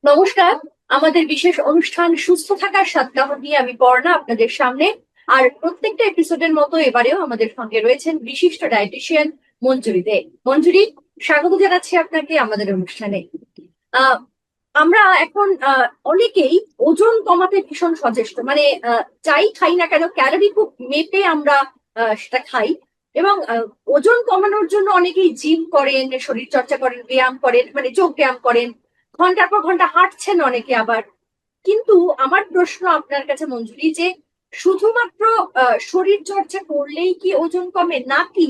নমস্কার। আমাদের বিশেষ অনুষ্ঠান সুস্থ থাকার সপ্তাহ নিয়ে আমি পর্ণা আপনাদের সামনে। আর প্রত্যেকটা এপিসোডের মতো এবারেও আমাদের সঙ্গে রয়েছেন বিশিষ্ট ডায়েটিশিয়ান মঞ্জুরি দে। মঞ্জুরি, স্বাগত জানাচ্ছি আপনাকে আমাদের অনুষ্ঠানে। আহ আমরা এখন অনেকেই ওজন কমাতে ভীষণ সচেষ্ট, মানে যাই খাই না কেন ক্যালোরি খুব মেপে আমরা সেটা খাই। এবং ওজন কমানোর জন্য অনেকেই জিম করেন, শরীর চর্চা করেন, ব্যায়াম করেন, মানে যোগ ব্যায়াম করেন, ঘন্টার পর ঘন্টা হাঁটছেন অনেকে আবার। কিন্তু আমার প্রশ্ন আপনার কাছে মঞ্জুরি, যে শুধুমাত্র শরীর চর্চা করলেই কি ওজন কমে, নাকি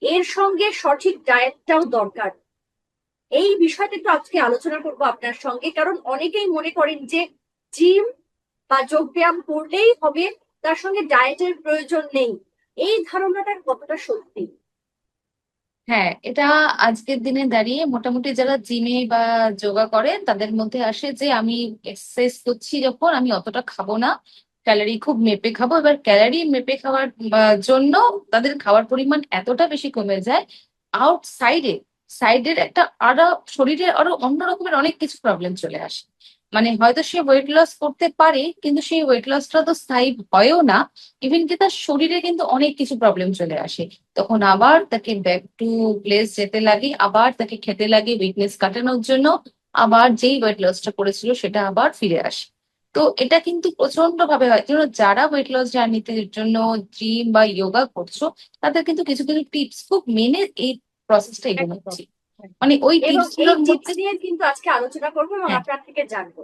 এর সঙ্গে সঠিক ডায়েটটাও দরকার? এই বিষয়টা একটু আজকে আলোচনা করব আপনার সঙ্গে, কারণ অনেকেই মনে করেন যে জিম বা যোগ ব্যায়াম করলেই হবে, তার সঙ্গে ডায়েটের প্রয়োজন নেই। এই ধারণাটা কতটা সত্যি? হ্যাঁ, এটা আজকের দিনে দাঁড়িয়ে মোটামুটি যারা জিমে বা যোগা করে তাদের মধ্যে আসে যে আমি এক্সারসাইজ করছি যখন আমি অতটা খাবো না, ক্যালোরি খুব মেপে খাবো। এবার ক্যালোরি মেপে খাওয়ার জন্য তাদের খাওয়ার পরিমাণ এতটা বেশি কমে যায়। আউটসাইডে সাইডের একটা আরো শরীরে আরো অন্য রকমের অনেক কিছু প্রবলেম চলে আসে। মানে হয়তো সে ওয়েট লস করতে পারে কিন্তু সেই ওয়েট লসটা তো স্থায়ী হয়ও না। ইভেন কি তার শরীরে কিন্তু অনেক কিছু প্রবলেম চলে আসে। তখন আবার তাকে ব্যাক টু প্লেস যেতে লাগে, আবার তাকে খেতে লাগে উইকনেস কাটানোর জন্য। আবার যেই ওয়েট লসটা করেছিল সেটা আবার ফিরে আসে। তো এটা কিন্তু প্রচন্ড ভাবে হয় জন্য যারা ওয়েট লস জার্নিতে জন্য জিম বা যোগা করছো, তাদের কিন্তু কিছু কিছু টিপস খুব মেনে এই প্রসেসটা এগোনো একদম। উচিত। মানে ওই এবং টিপস এই গুলোর টিপস মধ্যে। নিয়ে কিন্তু আজকে আলোচনা করবো এবং হ্যাঁ, আপনার থেকে জানবো।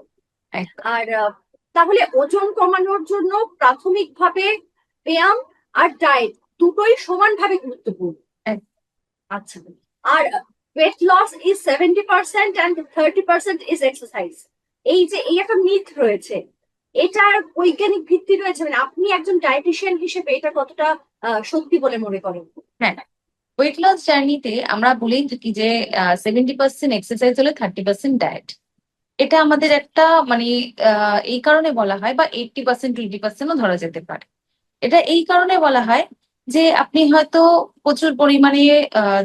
একদম। আর তাহলে ওজন কমানোর জন্য প্রাথমিকভাবে ব্যায়াম আর ডায়েট দুটোই সমানভাবে গুরুত্বপূর্ণ। এক- আচ্ছা। আর weight loss is 70% and 30% is exercise, এই যে এই একটা মিথ রয়েছে, এটার বৈজ্ঞানিক ভিত্তি রয়েছে? মানে আপনি একজন ডায়েটিশিয়ান হিসেবে এটা কতটা সত্যি বলে মনে করেন? হ্যাঁ, ওয়েট লস জার্নিতে আমরা বলেই থাকি যে 70% এক্সারসাইজ হলে 30% ডায়েট। এটা আমাদের একটা মানে এই কারণে বলা হয়, বা 80% 20%ও ধরা যেতে পারে। এটা এই কারণে বলা হয় যে আপনি হয়তো প্রচুর পরিমাণে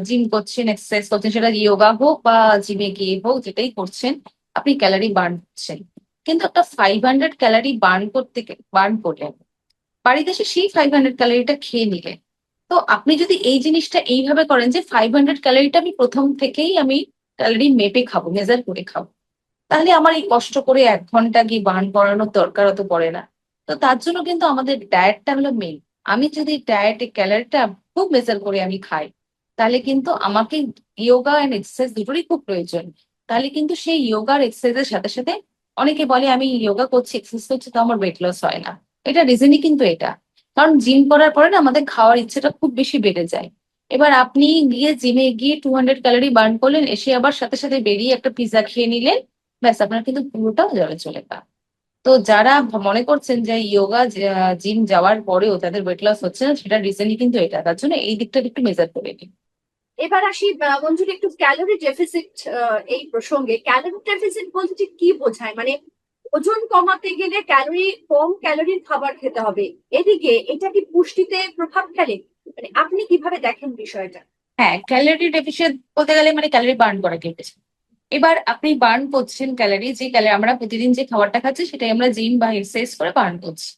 জিম করছেন, এক্সারসাইজ করছেন, সেটা যোগা হোক বা জিমে গিয়ে হোক, যেটাই করছেন আপনি ক্যালোরি বার্ন করছেন। কিন্তু একটা 500 ক্যালোরি বার্ন করলেন, বাড়িতে এসে সেই 500 ক্যালোরিটা খেয়ে নিলেন। তো আপনি যদি এই জিনিসটা এইভাবে করেন যে 500 ক্যালোরিটা আমি প্রথম থেকেই আমি ক্যালোরি মেপে খাবো, মেজার করে খাবো, তাহলে আমার এই কষ্ট করে 1 ঘন্টা গিয়ে বার্ন করানোর দরকার অত পড়ে না। তো তার জন্য কিন্তু আমাদের ডায়েটটা হলো মেইন। আমি যদি ডায়েটে ক্যালোরিটা খুব মেজার করে আমি খাই, তাহলে কিন্তু আমাকে যোগা এন্ড এক্সারসাইজ দুটোরই খুব প্রয়োজন। তাহলে কিন্তু সেই যোগা আর এক্সারসাইজের সাথে সাথে অনেকে বলে আমি যোগা করছি এক্সারসাইজ করছি তো আমার ওয়েট লস হয় না। এটা রিজনই কিন্তু এটা, কারণ জিম করার পরে না আমাদের খাওয়ার ইচ্ছেটা খুব বেশি বেড়ে যায়। এবার আপনি গিয়ে জিমে গিয়ে 200 ক্যালোরি বার্ন করলেন, এসে আবার সাথে সাথে বেরিয়ে একটা পিৎজা খেয়ে নিলেন, ব্যাস আপনার কিন্তু পুরোটা জলে চলে গেল। তো যারা মনে করছেন যে যোগা জিম যাওয়ার পরেও তাদের ওয়েট লস হচ্ছে না, সেটা রিজনই কিন্তু এটা। তার জন্য এই দিকটা একটু মেজার করে নিন। এবার আসি মঞ্জুরি, একটু ক্যালোরি ডেফিসিট। এই প্রসঙ্গে ক্যালোরি ডেফিসিট বলতে ঠিক কি বোঝায়? মানে ওজন কমাতে গেলে কম ক্যালোরির খাবার খেতে হবে, এদিকে এটা কি পুষ্টিতে প্রভাব ফেলে? মানে আপনি কিভাবে দেখেন বিষয়টা? হ্যাঁ, ক্যালোরি ডেফিসিয়েন্ট বলতে গেলে মানে ক্যালোরি বার্ন করা কেটেছে। এবার আপনি বার্ন করছেন ক্যালোরি, যে ক্যালোরি আমরা প্রতিদিন যে খাবারটা খাচ্ছি সেটাই আমরা জিম বা এক্সারসাইজ করে বার্ন করছি।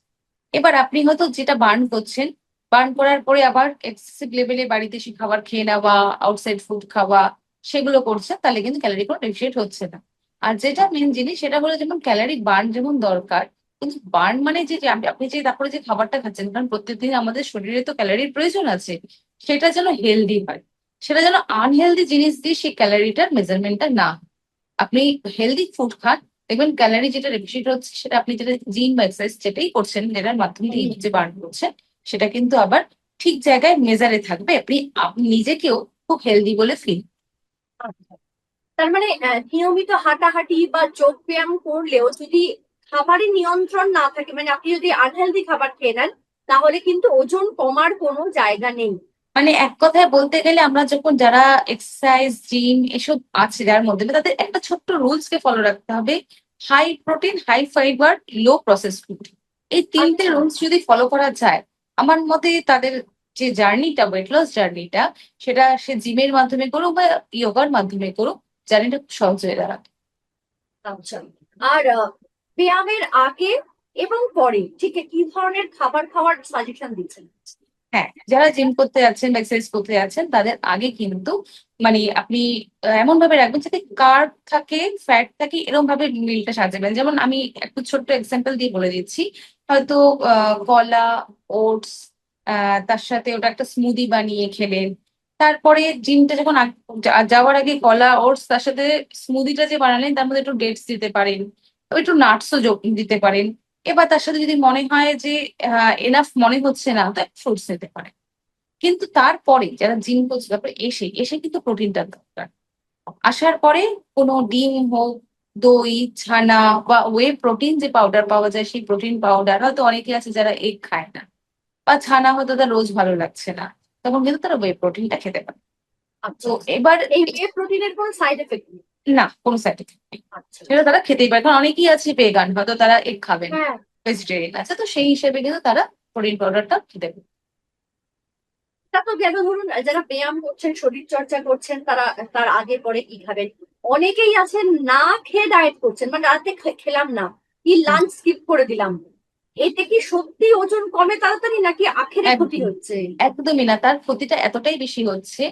এবার আপনি হয়তো যেটা বার্ন করছেন, বার্ন করার পরে আবার এক্সেসিভ লেভেলে বাড়িতে এসে খাবার খেয়ে নেওয়া, আউটসাইড ফুড খাওয়া, সেগুলো করছেন, তাহলে কিন্তু ক্যালোরি কোনো ডেফিসিয়েট হচ্ছে না। আর যেটা মেন জিনিস সেটা হলো যেমন ক্যালোরি বার্ন যেমন দরকার, কিন্তু বার্ন মানে যে আপনি যে তারপরে যে খাবারটা খাচ্ছেন, কারণ প্রত্যেকদিন আমাদের শরীরে তো ক্যালোরির প্রয়োজন আছে, সেটা যেন হেলদি হয়। সেটা যেন আনহেলদি জিনিস দিয়ে সেই ক্যালোরিটার মেজারমেন্টটা না হয়। আপনি হেলদি ফুড খান, দেখবেন ক্যালোরি যেটা ডেফিসিট হচ্ছে সেটা আপনি যেটা জিম বা এক্সারসাইজ যেটাই করছেন, যেটার মাধ্যমে দিয়ে হুম। যে বার্ন করছেন, সেটা কিন্তু আবার ঠিক জায়গায় মেজারে থাকবে। আপনি আপনি নিজেকেও খুব হেলদি বলে ফিল। আচ্ছা। তার মানে নিয়মিত হাঁটাহাঁটি বা যোগ ব্যায়াম করলেও যদি খাবারে নিয়ন্ত্রণ না থাকে, মানে আপনি যদি আনহেলদি খাবার খেয়ে নেন, তাহলে কিন্তু ওজন কমার কোনো জায়গা নেই। মানে এক কথায় বলতে গেলে আমরা যখন যারা এক্সারসাইজ জিম এসব আছে যার মধ্যে, তাদের একটা ছোট্ট রুলস কে ফলো রাখতে হবে: হাই প্রোটিন, হাই ফাইবার, লো প্রসেস ফুড। এই তিনটে আচ্ছা। রুলস যদি ফলো করা যায়, আমার মতে তাদের যে জার্নিটা, ওয়েট লস জার্নিটা, সেটা সে জিমের মাধ্যমে করুক বা যোগার মাধ্যমে করুক, জার্নিটা খুব সহজ হয়ে দাঁড়াবে। আচ্ছা। আর ব্যায়ামের আগে এবং পরে ঠিক কি ধরনের খাবার খাওয়ার সাজেশন দিচ্ছেন? হ্যাঁ, যারা জিম করতে যাচ্ছেন বা এক্সারসাইজ করতে যাচ্ছেন তাদের আগে কিন্তু মানে আপনি এমন ভাবে রাখবেন যাতে কার্ব থাকে, ফ্যাট থাকে, এরকম ভাবে মিলটা সাজাবেন। যেমন আমি একটু ছোট্ট এক্সাম্পল দিয়ে বলে দিচ্ছি। হয়তো কলা, ওটস, তার সাথে ওটা একটা স্মুদি বানিয়ে খেলেন। তারপরে জিমটা যখন যাওয়ার আগে কলা, ওটস, তার সাথে স্মুদিটা যে বানালেন তার মধ্যে একটু ডেটস দিতে পারেন, একটু নাটসও যোগ দিতে পারেন। এবার তার সাথে যদি মনে হয় যে এনাফ মনে হচ্ছে না, তো ফ্রুটস নিতে পারে। কিন্তু তারপরে যারা জিম করছে তারপরে এসে এসে কিন্তু প্রোটিনটা দরকার। আসার পরে কোনো ডিম হোক, দই, ছানা বা ওয়ে প্রোটিন যে পাউডার পাওয়া যায় সেই প্রোটিন পাউডার, হয়তো অনেকে আছে যারা এগ খায় না বা ছানা হয়তো তার রোজ ভালো লাগছে না, তখন কিন্তু তারা ওয়ে প্রোটিনটা খেতে পারে। আচ্ছা। তো এবার এই বে প্রোটিনের কোনো সাইড এফেক্ট নেই? না, কোনো সাইড এফেক্ট নেই, আচ্ছা। সেটা তারা খেতেই পারে। কারণ অনেকেই আছে ভেগান, হয়তো তারা এগ খাবেন, হ্যাঁ। ভেজিটেরিয়ান আছে, তো সেই হিসেবে কিন্তু তারা প্রোটিন পাউডারটা খেতে পারে। তা তো গেল ধরুন যারা ব্যায়াম করছেন, শরীর চর্চা করছেন, তারা তার আগে পরে কি খাবেন? অনেকেই আছেন না খেয়ে ডায়েট করছেন, মানে রাতে খেলাম না, কি লাঞ্চ স্কিপ করে দিলাম। এতে কি সত্যি ওজন কমে তাড়াতাড়ি নাকি আখেরে ক্ষতি একদম, হচ্ছে? একদমই না, তার ক্ষতিটা এতটাই বেশি হচ্ছে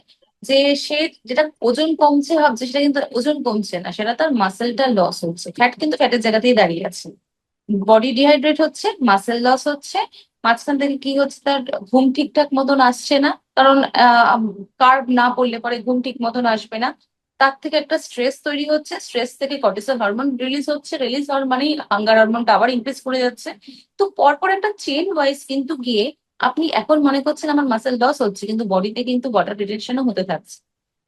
যে সে যেটা ওজন কমছে ভাবছে, সেটা কিন্তু ওজন কমছে না, সেটা তার মাসেলটা লস হচ্ছে। ফ্যাট কিন্তু ফ্যাটের জায়গাতেই দাঁড়িয়ে আছে, বডি ডিহাইড্রেট হচ্ছে, মাসেল লস হচ্ছে। মাঝখান থেকে কি হচ্ছে, তার ঘুম ঠিকঠাক মতন আসছে না, কারণ কার্ব না পড়লে পরে ঘুম ঠিক মতন আসবে না। তার থেকে একটা স্ট্রেস তৈরি হচ্ছে, স্ট্রেস থেকে কর্টিসল হরমোন রিলিজ হচ্ছে, রিলিজ হওয়ার মানে হাঙ্গার হরমোনটা আবার ইনক্রিজ করে যাচ্ছে। তো পরপর একটা চেন ওয়াইজ কিন্তু গিয়ে আপনি এখন মনে করছেন আমার মাসেল লস হচ্ছে, কিন্তু বডিতে কিন্তু ওয়াটার রিটেনশনও হতে থাকছে।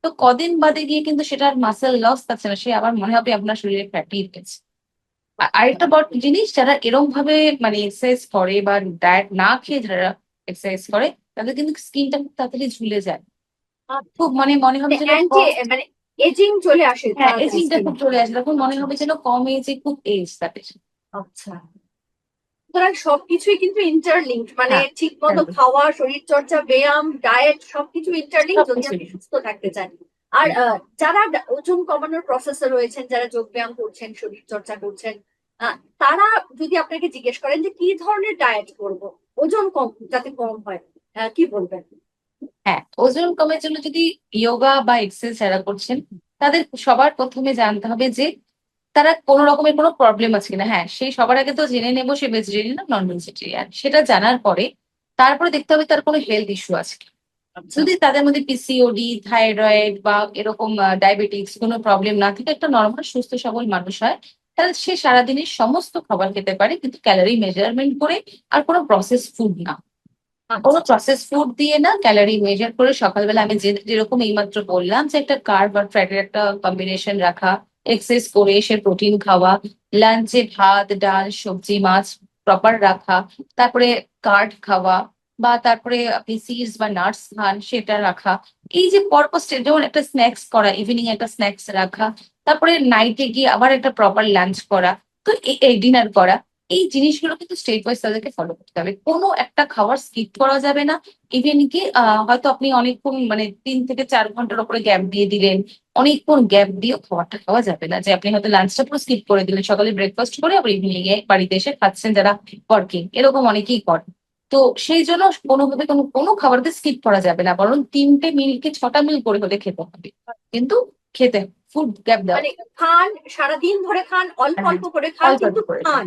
তো কদিন বাদে গিয়ে কিন্তু সেটার মাসেল লস থাকছে না, সে আবার মনে হবে আপনার শরীরে ফ্যাটি গেছে। আরেকটা বড় জিনিস, যারা এরম ভাবে মানে এক্সারসাইজ করে বা ডায়েট না খেয়ে যারা এক্সারসাইজ করে, তাদের কিন্তু স্কিনটা খুব তাড়াতাড়ি ঝুলে যায়। আচ্ছা। খুব মানে মনে হবে মানে যেন অ্যান্টি, মানে এজিং চলে আসে হ্যাঁ, তাড়াতাড়ি এজিংটা স্কিন। খুব চলে আসে, তখন মনে হবে যেন কম এজে খুব এজ তাদের। আচ্ছা। সুতরাং সবকিছুই কিন্তু ইন্টারলিঙ্কড, মানে হ্যাঁ, ঠিক মতো একদম, খাওয়া, শরীর চর্চা, ব্যায়াম, ডায়েট সবকিছু ইন্টারলিঙ্কড যদি সবকিছু। আপনি সুস্থ থাকতে চান। আর যারা ওজন কমানোর প্রসেসে রয়েছেন, যারা যোগ ব্যায়াম করছেন, শরীর চর্চা করছেন, আহ, তারা যদি আপনাকে জিজ্ঞেস করেন যে কি ধরনের ডায়েট করব ওজন কম যাতে কম হয়, কি বলবেন? হ্যাঁ, ওজন কমের জন্য যদি যোগা বা এক্সারসাইজ যারা করছেন, তাদের সবার প্রথমে জানতে হবে যে তারা কোনো রকমের কোনো প্রবলেম আছে কিনা। হ্যাঁ, সেই সবার আগে তো জেনে নেবো সে ভেজিটেরিয়ান না নন ভেজিটেরিয়ান, সেটা জানার পরে তারপরে দেখতে হবে তার কোনো হেলথ ইস্যু আছে কিনা। আচ্ছা। যদি তাদের মধ্যে পিসিওডি, থাইরয়েড বা এরকম ডায়াবেটিক্স কোনো প্রবলেম না থাকে, একটা নর্মাল সুস্থ সবল মানুষ হয়, তাহলে সে সারাদিনের সমস্ত খাবার খেতে পারে, কিন্তু ক্যালোরি মেজারমেন্ট করে, আর কোনো প্রসেস ফুড না। কোনো আচ্ছা। প্রসেস ফুড দিয়ে না, ক্যালোরি মেজার করে সকালবেলা আমি যেরকম এইমাত্র বললাম যে একটা কার্ব আর ফ্যাটের একটা কম্বিনেশন রাখা, এক্সারসাইজ করে এসে প্রোটিন খাওয়া, লাঞ্চে ভাত, ডাল, সবজি, মাছ প্রপার রাখা, তারপরে কার্ড খাওয়া, বা তারপরে আপনি সিডস বা নাটস খান সেটা রাখা। এই যে পরপর যেমন একটা স্ন্যাক্স করা, ইভিনিং একটা স্ন্যাক্স রাখা, তারপরে নাইটে গিয়ে আবার একটা প্রপার লাঞ্চ করা, তো এই ডিনার করা, এই জিনিসগুলো কিন্তু স্টেপ ওয়াইজ তাদেরকে ফলো করতে হবে, কোনো একটা খাবার স্কিপ করা যাবে না। ইভেন কি হয়তো আপনি অনেকক্ষণ মানে 3 থেকে 4 ঘন্টার উপরে গ্যাপ দিয়ে দিলেন, অনেকক্ষণ গ্যাপ দিয়ে খাবারটা খাওয়া যাবে না, যে আপনি হয়তো লাঞ্চটা পুরো স্কিপ করে দিলেন, সকালে ব্রেকফাস্ট করে আবার ইভিনিং এ বাড়িতে এসে খাচ্ছেন যারা ওয়ার্কিং, এরকম অনেকেই করে। তো সেই জন্য কোনোভাবে কোনো কোনো খাবারকে স্কিপ করা যাবে না, বরং 3টে মিলকে 6টা মিল করে হলে খেতে হবে, কিন্তু খেতে ফুড গ্যাপ দেওয়া। মানে খান, সারাদিন ধরে খান, অল্প হ্যাঁ, অল্প করে খান, অল্প কিন্তু অল্প করে খান।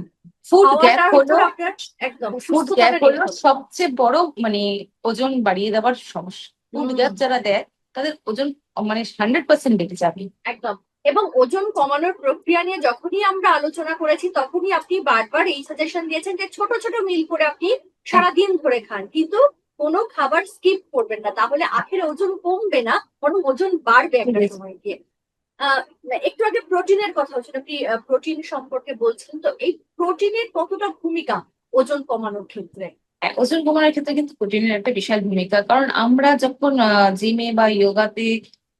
ফুড গ্যাপ খাওয়াটা হচ্ছে হলো, আপনার একদম ফুড গ্যাপ সুস্থতাটা হলো নির্ভর। সবচেয়ে বড় মানে ওজন বাড়িয়ে দেওয়ার সমস্যা। ফুড হুম। গ্যাপ যারা দেয় তাদের ওজন মানে 100% বেড়ে যাবে। একদম। এবং ওজন কমানোর প্রক্রিয়া নিয়ে যখনই আমরা আলোচনা করেছি, তখনই আপনি বারবার এই সাজেশন দিয়েছেন যে ছোট ছোট মিল করে আপনি সারাদিন ধরে খান, কিন্তু কোনো খাবার স্কিপ করবেন না, তাহলে আখের ওজন কমবে না, বরং ওজন বাড়বে ঠিক একটা আছে। সময় গিয়ে। আহ একটু আগে প্রোটিনের কথা হচ্ছিল, আপনি প্রোটিন সম্পর্কে বলছেন, তো এই প্রোটিনের কতটা ভূমিকা ওজন কমানোর ক্ষেত্রে? হ্যাঁ, ওজন কমানোর ক্ষেত্রে কিন্তু প্রোটিনের একটা বিশাল ভূমিকা, কারণ আমরা যখন জিমে বা যোগাতে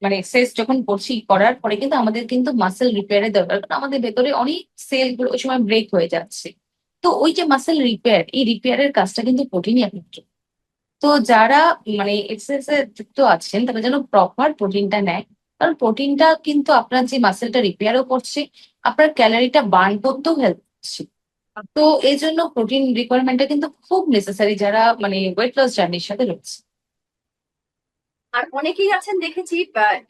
মানে এক্সারসাইজ যখন করছি, করার পরে কিন্তু আমাদের কিন্তু মাসেল রিপেয়ারের দরকার, কারণ আমাদের ভেতরে অনেক সেল গুলো ওই সময় ব্রেক হয়ে যাচ্ছে। তো ওই যে মাসেল রিপেয়ার, এই রিপেয়ারের কাজটা কিন্তু প্রোটিনই একমাত্র। তো যারা মানে এক্সারসাইজে যুক্ত আছেন তারা যেন প্রপার প্রোটিনটা নেয়, কারণ প্রোটিনটা কিন্তু আপনার যে মাসেলটা রিপেয়ারও করছে, আপনার ক্যালোরিটা বার্ন করতেও হেল্প করছে। তো এই জন্য প্রোটিন রিকোয়ারমেন্টটা কিন্তু খুব নেসেসারি যারা মানে ওয়েট লস জার্নির সাথে রয়েছে। আর অনেকেই আছেন দেখেছি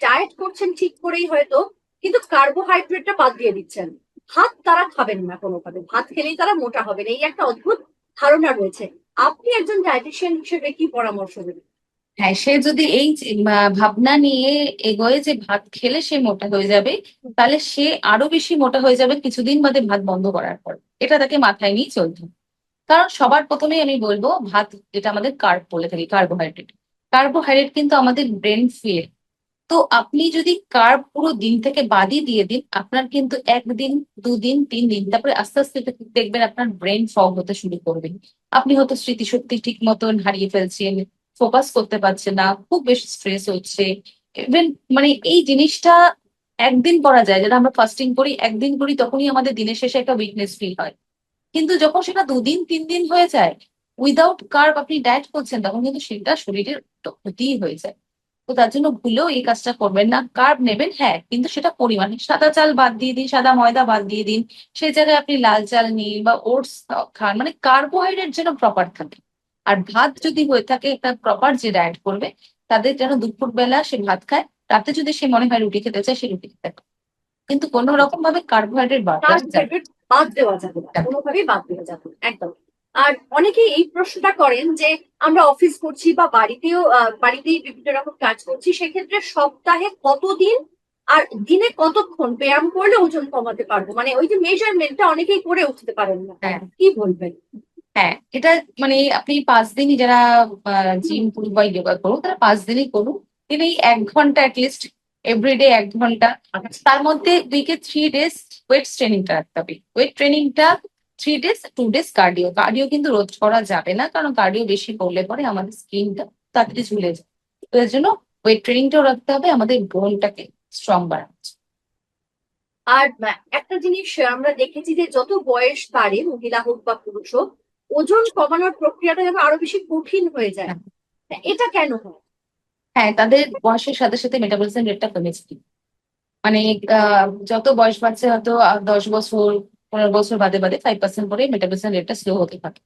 ডায়েট করছেন ঠিক করেই হয়তো, কিন্তু কার্বোহাইড্রেটটা বাদ দিয়ে দিচ্ছেন। ভাত তারা খাবেন না কোনোভাবে, ভাত খেলেই তারা মোটা হবেন, এই একটা অদ্ভুত ধারণা রয়েছে। আপনি একজন ডায়েটিশিয়ান হিসেবে কি পরামর্শ দেবেন? হ্যাঁ, সে যদি এই ভাবনা নিয়ে এগোয় যে ভাত খেলে সে মোটা হয়ে যাবে, তাহলে সে আরো বেশি মোটা হয়ে যাবে কিছুদিন বাদে ভাত বন্ধ করার পর। এটা তাকে মাথায় নিয়ে চলতে হবে। কারণ সবার প্রথমেই আমি বলবো, ভাত যেটা আমাদের কার্ব বলে থাকি, কার্বোহাইড্রেট। কার্বোহাইড্রেট কিন্তু আমাদের ব্রেন ফুয়েল। তো আপনি যদি কার্ব পুরো দিন থেকে বাদই দিয়ে দিন, আপনার কিন্তু একদিন, দুদিন, 3 দিন, তারপরে আস্তে আস্তে দেখবেন আপনার ব্রেন ফগ হতে শুরু করবে। আপনি হয়তো স্মৃতিশক্তি ঠিক মতন হারিয়ে ফেলছেন, ফোকাস করতে পারছেন না, খুব বেশি স্ট্রেস হচ্ছে। ইভেন মানে এই জিনিসটা একদিন করা যায়, যেটা আমরা ফাস্টিং করি, একদিন করি, তখনই আমাদের দিনের শেষে একটা উইকনেস ফিল হয়। কিন্তু যখন সেটা 2 দিন, 3 দিন হয়ে যায়, উইদাউট কার্ব আপনি ডায়েট করছেন, তখন কিন্তু সেটা শরীরের একটা ক্ষতিই হয়ে যায়। তো তার জন্য ভুলেও এই কাজটা করবেন না। কার্ব নেবেন, হ্যাঁ, কিন্তু সেটা পরিমাণে। সাদা চাল বাদ দিয়ে দিন, সাদা ময়দা বাদ দিয়ে দিন, সেই জায়গায় আপনি লাল চাল নিন বা ওটস খান, মানে কার্বোহাইড্রেট যেন প্রপার থাকে। আর ভাত যদি হয়ে থাকে, একটা প্রপার যে ডায়েট করবে তাদের যেন দুপুর বেলা সে ভাত খায়, রাতে যদি সে মনে হয় রুটি খেতে চায় সে রুটি খেতে পারে। কিন্তু কোনো রকম ভাবে কার্বোহাইড্রেট বাদ দেওয়া যাবে কার্বোহাইড্রেট বাদ দেওয়া যাবে না, না। কোনোভাবেই বাদ দেওয়া যাবে না, একদম। আর অনেকেই এই প্রশ্নটা করেন যে আমরা অফিস করছি বা বাড়িতেই বিভিন্ন রকম কাজ করছি, সেক্ষেত্রে সপ্তাহে কতদিন আর দিনে কতক্ষণ ব্যায়াম করলে ওজন কমাতে পারবো, মানে ওই যে মেজারমেন্টটা অনেকেই করে উঠতে পারেন না। হ্যাঁ, কি বলবেন? হ্যাঁ, এটা মানে আপনি 5 দিনই যারা জিম করুন বা যোগা করুন, তারা 5 দিনই করুন। দিনে 1 ঘন্টা অ্যাটলিস্ট, এভরিডে 1 ঘন্টা। তার মধ্যে উইকে 3 ডেজ ওয়েট ট্রেনিংটা রাখতে হবে। ওয়েট ট্রেনিংটা 3 ডেজ, 2 ডেজ কার্ডিও। কার্ডিও কিন্তু রোজ করা যাবে না, কারণ কার্ডিও বেশি করলে পরে আমাদের স্কিনটা তাড়াতাড়ি ঝুলে যায়। তো এর জন্য ওয়েট ট্রেনিংটাও রাখতে হবে আমাদের বোনটাকে স্ট্রং বানাচ্ছে। আর একটা জিনিস আমরা দেখেছি যে যত বয়স বাড়ে, মহিলা হোক বা পুরুষ হোক, ওজন কমানোর প্রক্রিয়াটা যেন আরো বেশি কঠিন হয়ে যায়। এটা কেন হয়? হ্যাঁ, তাদের বয়সের সাথে সাথে মেটাবলিজম রেটটা কমেছে। মানে যত বয়স বাড়ছে, হয়তো 10 বছর, 15 বছর বাদে বাদে 5% করে মেটাবলিজম রেটটা স্লো হতে থাকে।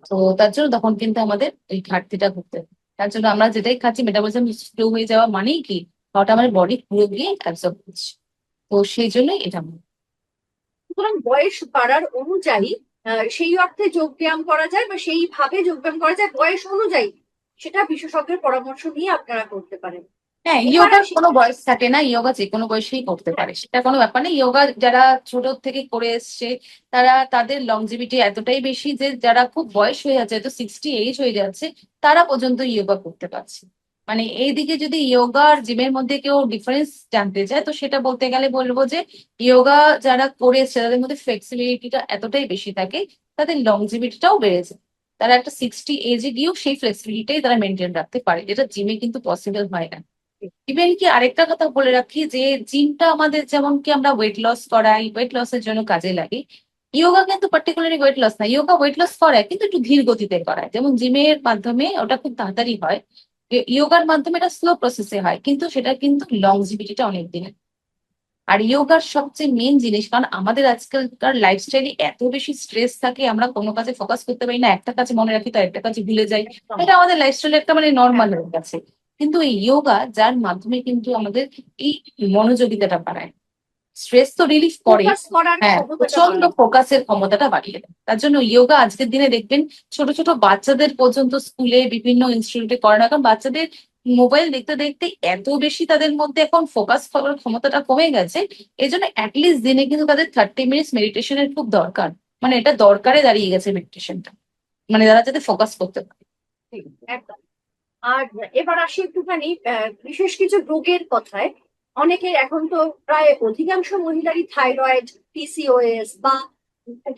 তো তার জন্য তখন কিন্তু আমাদের এই ঘাটতিটা ঘটতে থাকে। তার জন্য আমরা যেটাই খাচ্ছি, মেটাবলিজম স্লো হয়ে যাওয়া মানেই কি, ওটা আমাদের বডি পুরো গিয়ে অ্যাবজর্ব করছে। তো সেই জন্যই এটা হয়। সুতরাং বয়স বাড়ার অনুযায়ী সেই অর্থে যোগব্যায়াম করা যায় বা সেইভাবে যোগব্যায়াম করা যায় বয়স অনুযায়ী, সেটা বিশেষজ্ঞের পরামর্শ নিয়ে আপনারা করতে পারেন। হ্যাঁ, এবার ইয়োগার আসি। কোনো বয়স থাকে না, ইয়োগা যে কোনো বয়সেই করতে পারে, সেটা কোনো ব্যাপার নেই। ইয়োগা যারা ছোট থেকে করে এসছে, তারা তাদের লংজিভিটি এতটাই বেশি যে যারা খুব বয়স হয়ে যাচ্ছে, তো 60 এজ হয়ে যাচ্ছে, তারা পর্যন্ত ইয়োগা করতে পারছে। মানে এইদিকে যদি ইয়োগা আর জিমের মধ্যে কেউ ডিফারেন্স জানতে চায়, তো সেটা বলতে গেলে বলবো যে ইয়োগা যারা করেছে তাদের মধ্যে ফ্লেক্সিবিলিটিটা এতটাই বেশি থাকে, তাদের লংজিভিটিটাও বেড়েছে। তারা একটা 60 এজে গিয়েও সেই ফ্লেক্সিবিলিটাই তারা মেনটেন রাখতে পারে, যেটা জিমে কিন্তু পসিবল হয় না। ইভেন কি আরেকটা কথা বলে রাখি, যে জিমটা আমাদের যেমন কি আমরা ওয়েট লস করাই, ওয়েট লসের জন্য কাজে লাগে, ইয়োগা কিন্তু পার্টিকুলারলি ওয়েট লস না। ইয়োগা ওয়েট লস করায়, কিন্তু একটু ধীর গতিতে করায়। যেমন জিমের মাধ্যমে ওটা খুব তাড়াতাড়ি হয়, ইয়োগার মাধ্যমে এটা স্লো প্রসেসে হয়, কিন্তু সেটা কিন্তু লংজিভিটিটা অনেক দিনের। আর ইয়োগার সবচেয়ে মেন জিনিস, কারণ আমাদের আজকালকার লাইফস্টাইলে এত বেশি স্ট্রেস থাকে, আমরা কোনো কাজে ফোকাস করতে পারি না, একটা কাজে মনে রাখি তো একটা কাজে ভুলে যাই। একদম। এটা আমাদের লাইফস্টাইলে একটা মানে হ্যাঁ, নর্মাল হয়ে গেছে। কিন্তু এই ইয়োগা যার মাধ্যমে কিন্তু আমাদের এই মনোযোগিতাটা বাড়ায়, স্ট্রেস তো রিলিফ করে। ফোকাস করার হ্যাঁ, ক্ষমতাটা প্রচন্ড বাড়ে। ফোকাসের ক্ষমতাটা বাড়িয়ে দেয়। তার জন্য ইয়োগা আজকের দিনে দেখবেন ছোট ছোট বাচ্চাদের পর্যন্ত স্কুলে বিভিন্ন ইনস্টিটিউটে করে না, কারণ বাচ্চাদের মোবাইল দেখতে দেখতে এত বেশি তাদের মধ্যে এখন ফোকাস করার ক্ষমতাটা কমে গেছে। এই জন্য অ্যাটলিস্ট দিনে কিন্তু তাদের 30 মিনিটস মেডিটেশনের খুব দরকার। মানে এটা দরকারে দাঁড়িয়ে গেছে মেডিটেশনটা, মানে তারা যাতে ফোকাস করতে পারে। ঠিক, একদম। আর এবার আসি একটুখানি বিশেষ কিছু রোগের কথায়। অনেকের এখন তো প্রায় অধিকাংশ মহিলারই থাইরয়েড, পিসিওএস বা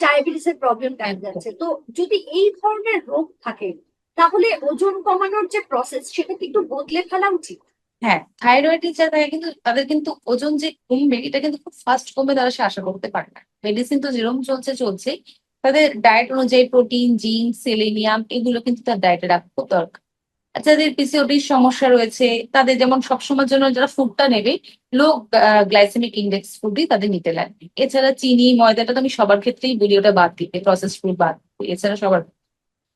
ডায়াবেটিসের প্রবলেম দেখা একদম। যাচ্ছে। তো যদি এই ধরনের রোগ থাকে, তাহলে ওজন কমানোর যে প্রসেস সেটা কি একটু বদলে ফেলা উচিত? হ্যাঁ, থাইরয়েডের জায়গায় কিন্তু তাদের কিন্তু ওজন যে কমবে, এটা কিন্তু খুব ফাস্ট কমবে তারা সে আশা করতে পারে না। মেডিসিন তো যেরকম চলছে চলছে, তাদের ডায়েট অনুযায়ী প্রোটিন, জিঙ্ক, সেলেনিয়াম এগুলো কিন্তু তার ডায়েটে রাখা খুব দরকার। যাদের পিসিওডির সমস্যা রয়েছে তাদের যেমন সবসময়ের জন্য যারা ফুডটা নেবে লো গ্লাইসেমিক ইন্ডেক্স ফুডই তাদের নিতে লাগবে। এছাড়া চিনি ময়দাটা তো আমি সবার ক্ষেত্রেই বলি ওটা বাদ দিতে, প্রসেস ফুড বাদ দিতে, এছাড়া সবার।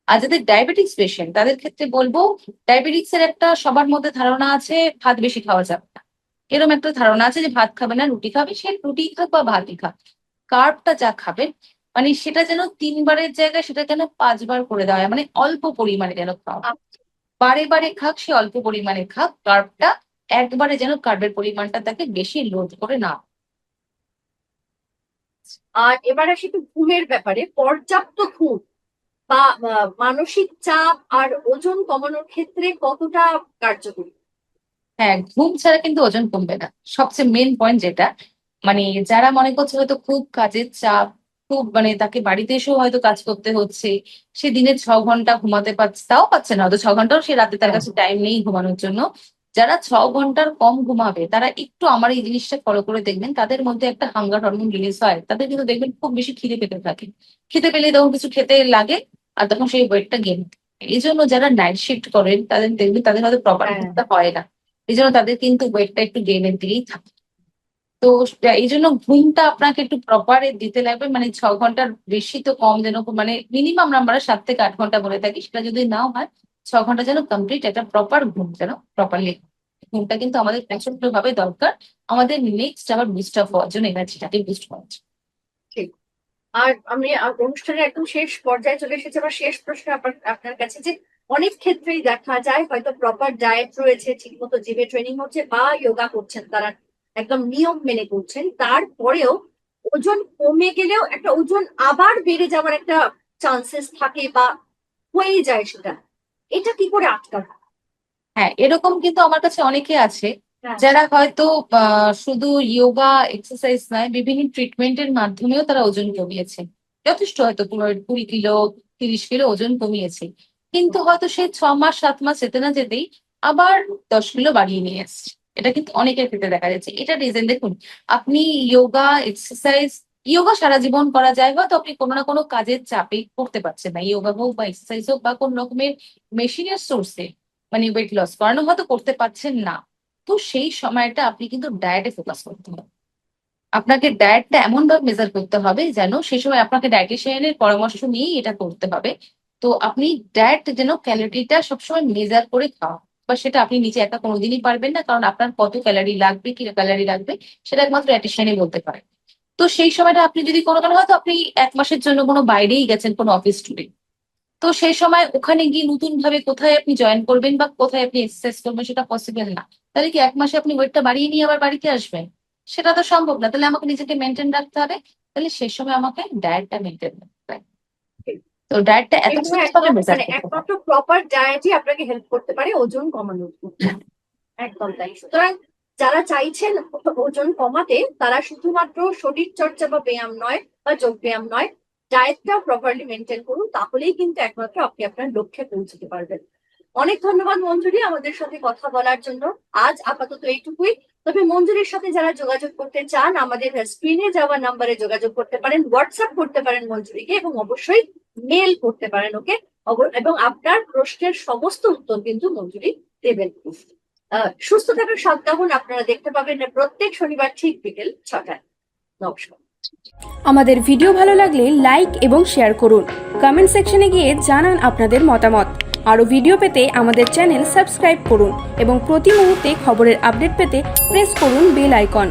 আর যাদের ডায়াবেটিক্স পেশেন্ট তাদের ক্ষেত্রে বলবো ডায়াবেটিক্স এর একটা সবার মধ্যে ধারণা আছে ভাত বেশি খাওয়া যাবে না, এরকম একটা ধারণা আছে যে ভাত খাবে না রুটি খাবে, সে রুটি খাক বা ভাতই খাক, কার্বটা যা খাবে মানে সেটা যেন 3 বারের জায়গায় সেটা যেন 5 বার করে দেওয়া হয়, মানে অল্প পরিমাণে যেন খাওয়া, বারে বারে খাক সে অল্প পরিমাণে খাক, কার্বটা একবারে যেন কার্বের পরিমাণটা তাকে বেশি লোড করে না। আর এবার আসি একটু ঘুমের ব্যাপারে। পর্যাপ্ত ঘুম বা মানসিক চাপ আর ওজন কমানোর ক্ষেত্রে কতটা কার্যকরী? হ্যাঁ, ঘুম ছাড়া কিন্তু ওজন কমবে না, সবচেয়ে মেন পয়েন্ট যেটা। মানে যারা মনে করছে হয়তো খুব কাজের চাপ, খুব মানে তাকে বাড়িতে এসেও হয়তো কাজ করতে হচ্ছে, সে দিনে 6 ঘন্টা ঘুমাতে পারছে, তাও পাচ্ছে না, হয়তো 6 ঘন্টাও সে রাতে তার কাছে টাইম নেই ঘুমানোর জন্য। যারা 6 ঘন্টার কম ঘুমাবে তারা একটু আমার এই জিনিসটা ফলো করে দেখবেন, তাদের মধ্যে একটা হাঙ্গার হরমোন রিলিজ হয়, তাদের কিন্তু দেখবেন খুব বেশি খিদে পেতে থাকে, খিদে পেলে তখন কিছু খেতে লাগে আর তখন সেই ওয়েটটা গেইন। এই জন্য যারা নাইট শিফট করেন তাদের দেখবেন তাদের হয়তো প্রপার হ্যাঁ, ঘুমটা হয় না, এই জন্য তাদের কিন্তু ওয়েটটা একটু গেইনের দিকেই থাকে। তো এই জন্য ঘুমটা আপনাকে একটু প্রপার দিতে লাগবে, মানে 6 ঘন্টার বেশি তো কম যেন, মানে মিনিমাম আমরা 7 থেকে 8 ঘন্টা বলে থাকি, সেটা যদি নাও হয় 6 ঘন্টা যেন কমপ্লিট একটা প্রপার ঘুম যেন প্রপারলি। ঘুমটা কিন্তু আমাদের প্রচন্ড ভাবে দরকার আমাদের নেক্সট আবার বুস্ট আপ হওয়ার জন্য, এনার্জিটাকে বুস্ট করার জন্য। ঠিক। আর আমি অনুষ্ঠানের একদম শেষ পর্যায়ে চলে এসেছি। আমার শেষ প্রশ্ন আপনার কাছে, যে অনেক ক্ষেত্রেই দেখা যায় হয়তো প্রপার ডায়েট রয়েছে, ঠিক মতো জিমে ট্রেনিং হচ্ছে বা যোগা করছেন, তারা একদম নিয়ম মেনে করছেন, তারপরেও ওজন কমে গেলেও একটা ওজন আবার বেড়ে যাওয়ার একটা চান্সেস থাকে বা হয়ে যায় সেটা, এটা কি করে আটকানো? হ্যাঁ, এরকম কিন্তু আমার কাছে অনেকে আছে হ্যাঁ, যারা হয়তো শুধু যোগা এক্সারসাইজ নয় বিভিন্ন ট্রিটমেন্টের মাধ্যমেও তারা ওজন কমিয়েছে, যথেষ্ট হয়তো 20 কিলো 30 কিলো ওজন কমিয়েছে, কিন্তু হয়তো সে 6 মাস 7 মাস যেতে না যেতেই আবার 10 কিলো বাড়িয়ে নিয়ে আসছে। এটা কিন্তু অনেকের ক্ষেত্রে দেখা যাচ্ছে। এটা রিজন দেখুন, আপনি যোগা এক্সারসাইজ, যোগা সারা জীবন করা যায়, হয়তো আপনি কোনো না কোনো কাজের চাপে করতে পারছেন না, যোগা হোক বা এক্সারসাইজ হোক বা কোন রকমের মেশিনের সোর্সে মানে ওয়েট লস করানো হয়তো করতে পারছেন না, তো সেই সময়টা আপনি কিন্তু ডায়েটে ফোকাস করতে হবে। আপনাকে ডায়েটটা এমন ভাবে মেজার করতে হবে যেন সেই সময় আপনাকে ডায়েটিশিয়ানের পরামর্শ নিয়েই এটা করতে হবে। তো আপনি ডায়েট যেন ক্যালোরিটা সবসময় মেজার করে খাওয়া, বা সেটা আপনি নিজে একা কোনোদিনই পারবেন না, কারণ আপনার কত ক্যালোরি লাগবে কি ক্যালোরি লাগবে সেটা একমাত্র ডায়েটিশিয়ানই বলতে পারে। তো সেই সময়টা আপনি যদি কোনো কারণে হয়তো আপনি 1 মাসের জন্য কোনো বাইরেই গেছেন কোনো অফিস ট্যুরে, তো সেই সময় ওখানে গিয়ে নতুন ভাবে কোথায় আপনি জয়েন করবেন বা কোথায় আপনি এক্সারসাইজ করবেন সেটা পসিবল না, তাহলে কি 1 মাসে আপনি ওয়েটটা বাড়িয়ে নিয়ে আবার বাড়িতে আসবেন? সেটা তো সম্ভব না, তাহলে আমাকে নিজেকে মেনটেন রাখতে হবে, তাহলে সেই সময় আমাকে ডায়েটটা মেনটেন রাখতে হবে। তো ডায়েটটা এত এগুলো সুন্দরভাবে একদম মেজার মানে করতে হবে। একমাত্র প্রপার ডায়েটই আপনাকে হেল্প করতে পারে ওজন কমানোর ক্ষেত্রে। একদম তাই। সুতরাং যারা চাইছেন ওজন কমাতে, তারা শুধুমাত্র শরীর চর্চা বা ব্যায়াম নয় বা যোগ ব্যায়াম নয়, ডায়েটটা প্রপারলি মেনটেন করুন, তাহলেই কিন্তু একমাত্র আপনি আপনার লক্ষ্যে পৌঁছতে পারবেন। অনেক ধন্যবাদ মঞ্জুরি আমাদের সাথে কথা বলার জন্য। আজ আপাতত এইটুকুই। তবে মঞ্জুরির সাথে যারা যোগাযোগ করতে চান, আমাদের স্ক্রিনে যাওয়া নাম্বারে যোগাযোগ করতে পারেন, হোয়াটসঅ্যাপ করতে পারেন মঞ্জুরিকে, এবং অবশ্যই মেল করতে পারেন ওকে। এবং আপনার প্রশ্নের সমস্ত উত্তর কিন্তু মঞ্জুরি দেবেন। সুস্থ থাকার সপ্তাহন আপনারা দেখতে পাবেন প্রত্যেক শনিবার ঠিক বিকেল 6টায়। নমস্কার। আমাদের ভিডিও ভালো লাগলে লাইক এবং শেয়ার করুন, কমেন্ট সেকশনে গিয়ে জানান আপনাদের মতামত। আরও ভিডিও পেতে আমাদের চ্যানেল সাবস্ক্রাইব করুন এবং প্রতি মুহূর্তে খবরের আপডেট পেতে প্রেস করুন বেল আইকন।